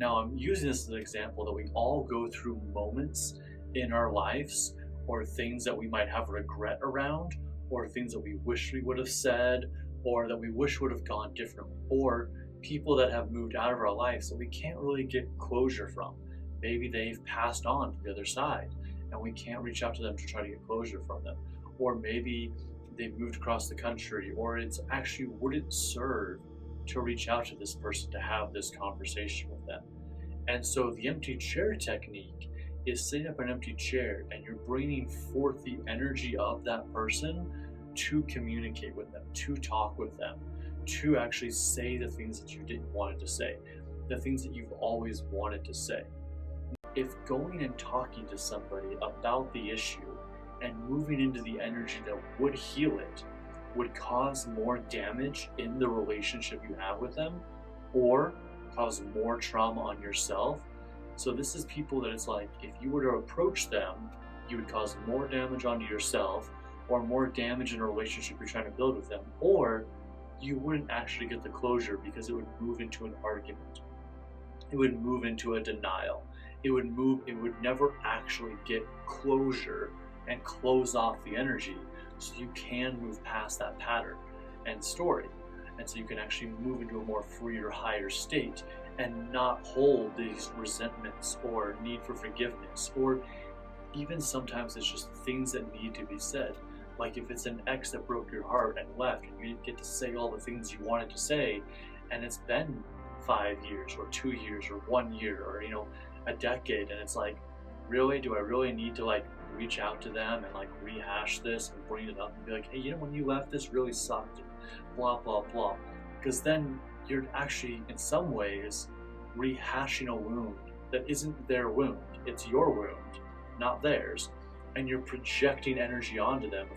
Now, I'm using this as an example that we all go through moments in our lives or things that we might have regret around, or things that we wish we would have said, or that we wish would have gone differently, or people that have moved out of our lives that we can't really get closure from. Maybe they've passed on to the other side and we can't reach out to them to try to get closure from them. Or maybe they've moved across the country, or it's actually wouldn't serve to reach out to this person to have this conversation with them. And so the empty chair technique is sitting up an empty chair and you're bringing forth the energy of that person to communicate with them, to talk with them, to actually say the things that you didn't want to say, the things that you've always wanted to say. If going and talking to somebody about the issue and moving into the energy that would heal it would cause more damage in the relationship you have with them, or cause more trauma on yourself. So this is people that it's like, if you were to approach them, you would cause more damage onto yourself, or more damage in a relationship you're trying to build with them, or you wouldn't actually get the closure because it would move into an argument. It would move into a denial. It would never actually get closure and close off the energy, so you can move past that pattern and story. And so you can actually move into a more free or higher state and not hold these resentments or need for forgiveness, or even sometimes it's just things that need to be said. Like if it's an ex that broke your heart and left and you didn't get to say all the things you wanted to say, and it's been 5 years or 2 years or 1 year or a decade, and it's like, really, do I really need to reach out to them and rehash this and bring it up and be like, hey, when you left, this really sucked, and blah blah blah. Because then you're actually in some ways rehashing a wound that isn't their wound. It's your wound, not theirs, and you're projecting energy onto them